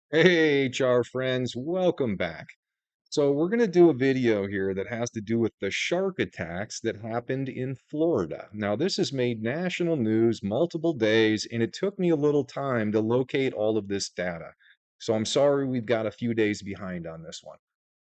Hey, HR friends, welcome back. So we're going to do a video here that has to do with the shark attacks that happened in Florida. Now, this has made national news multiple days, and it took me a little time to locate all of this data. So I'm sorry we've got a few days behind on this one.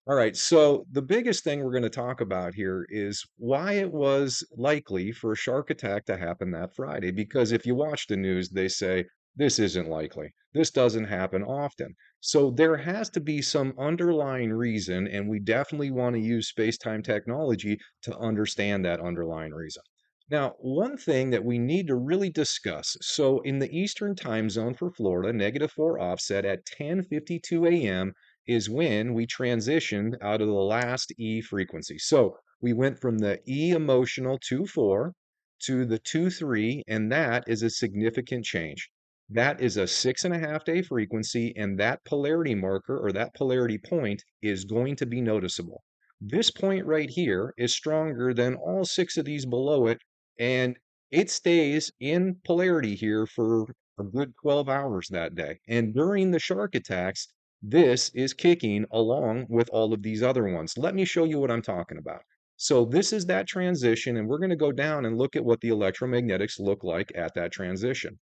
All right, so the biggest thing we're going to talk about here is why it was likely for a shark attack to happen that Friday. Because if you watch the news, they say this isn't likely. This doesn't happen often. So there has to be some underlying reason, and we definitely want to use space-time technology to understand that underlying reason. Now, one thing that we need to really discuss, so in the Eastern time zone for Florida, -4 offset at 10:52 a.m. is when we transitioned out of the last E frequency. So we went from the E emotional 2-4 to the 2-3, and that is a significant change. That is a 6.5 day frequency, and that polarity marker or that polarity point is going to be noticeable. This point right here is stronger than all six of these below it, and it stays in polarity here for a good 12 hours that day. And during the shark attacks, this is kicking along with all of these other ones. Let me show you what I'm talking about. So this is that transition, and we're going to go down and look at what the electromagnetics look like at that transition.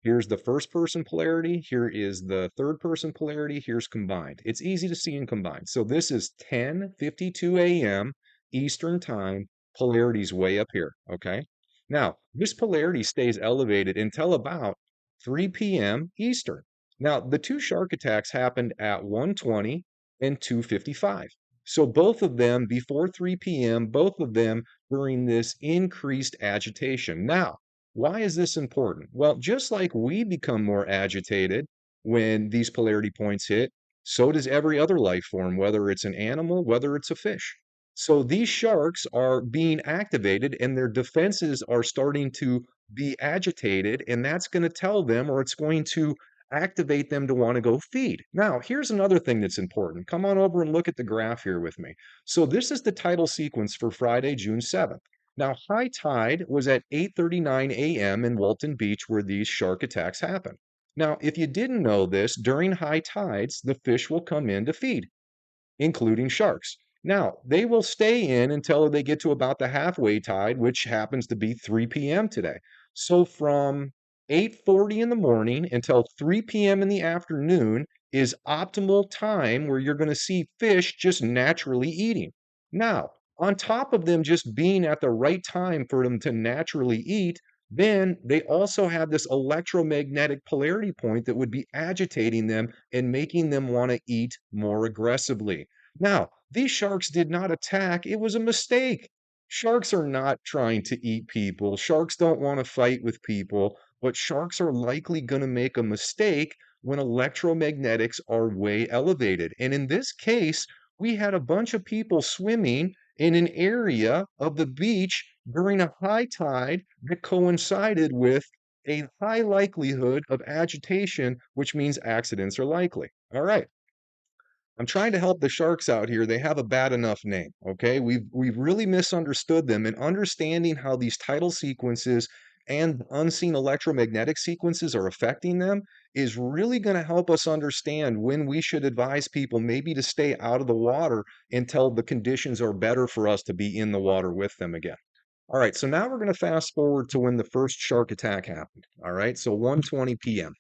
Here's the first person polarity. Here is the third person polarity. Here's combined. It's easy to see in combined. So this is 10:52 a.m. Eastern time. Polarity's way up here. Okay. Now, this polarity stays elevated until about 3 p.m. Eastern. Now, the two shark attacks happened at 1:20 and 2:55. So both of them before 3 p.m., both of them during this increased agitation. Now, why is this important? Well, just like we become more agitated when these polarity points hit, so does every other life form, whether it's an animal, whether it's a fish. So these sharks are being activated and their defenses are starting to be agitated, and that's going to tell them, or it's going to activate them to want to go feed. Now, here's another thing that's important. Come on over and look at the graph here with me. So this is the tidal sequence for Friday, June 7th. Now, high tide was at 8:39 a.m. in Walton Beach where these shark attacks happened. Now, if you didn't know this, during high tides, the fish will come in to feed, including sharks. Now, they will stay in until they get to about the halfway tide, which happens to be 3 p.m. today. So from 8:40 in the morning until 3 p.m. in the afternoon is optimal time where you're going to see fish just naturally eating. Now, on top of them just being at the right time for them to naturally eat, then they also have this electromagnetic polarity point that would be agitating them and making them want to eat more aggressively. Now, these sharks did not attack, it was a mistake. Sharks are not trying to eat people. Sharks don't want to fight with people, but sharks are likely going to make a mistake when electromagnetics are way elevated. And in this case, we had a bunch of people swimming in an area of the beach during a high tide that coincided with a high likelihood of agitation, which means accidents are likely. All right. I'm trying to help the sharks out here. They have a bad enough name, okay? We've really misunderstood them, and understanding how these tidal sequences and unseen electromagnetic sequences are affecting them is really going to help us understand when we should advise people maybe to stay out of the water until the conditions are better for us to be in the water with them again. All right, so now we're going to fast forward to when the first shark attack happened. All right, so 1:20 p.m.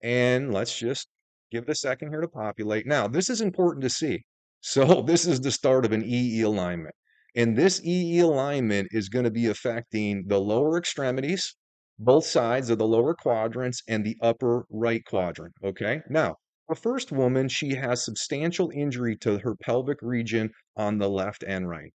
And let's just give it a second here to populate. Now, this is important to see. So this is the start of an EE alignment. And this EE alignment is going to be affecting the lower extremities, both sides of the lower quadrants, and the upper right quadrant. Okay. Now, the first woman, she has substantial injury to her pelvic region on the left and right.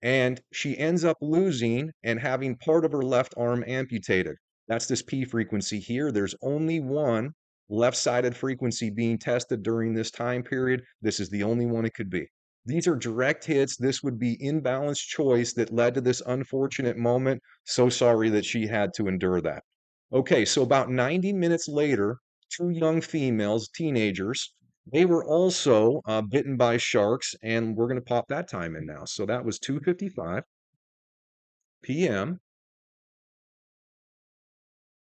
And she ends up losing and having part of her left arm amputated. That's this P frequency here. There's only one left-sided frequency being tested during this time period. This is the only one it could be. These are direct hits. This would be imbalanced choice that led to this unfortunate moment. So sorry that she had to endure that. Okay, so about 90 minutes later, two young females, teenagers, they were also bitten by sharks, and we're going to pop that time in now. So that was 2:55 p.m.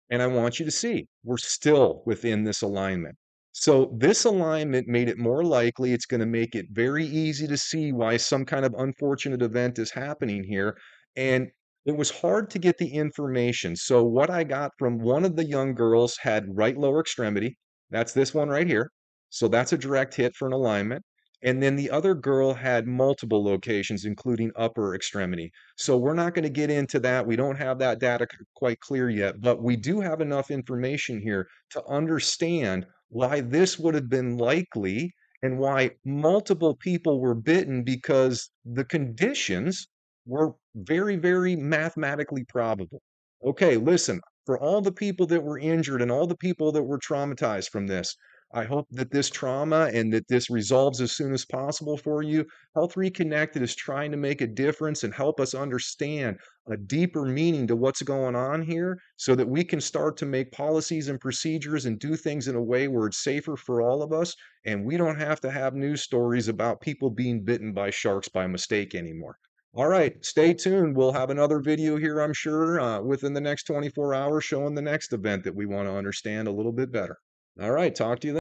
And I want you to see we're still within this alignment. So this alignment made it more likely. It's going to make it very easy to see why some kind of unfortunate event is happening here. And it was hard to get the information. So what I got from one of the young girls had right lower extremity. That's this one right here. So that's a direct hit for an alignment. And then the other girl had multiple locations, including upper extremity. So we're not going to get into that. We don't have that data quite clear yet, but we do have enough information here to understand why this would have been likely and why multiple people were bitten because the conditions were very, very mathematically probable. Okay, listen, for all the people that were injured and all the people that were traumatized from this, I hope that this trauma and that this resolves as soon as possible for you. Health Reconnected is trying to make a difference and help us understand a deeper meaning to what's going on here so that we can start to make policies and procedures and do things in a way where it's safer for all of us. And we don't have to have news stories about people being bitten by sharks by mistake anymore. All right, stay tuned. We'll have another video here, I'm sure, within the next 24 hours showing the next event that we want to understand a little bit better. All right, talk to you then.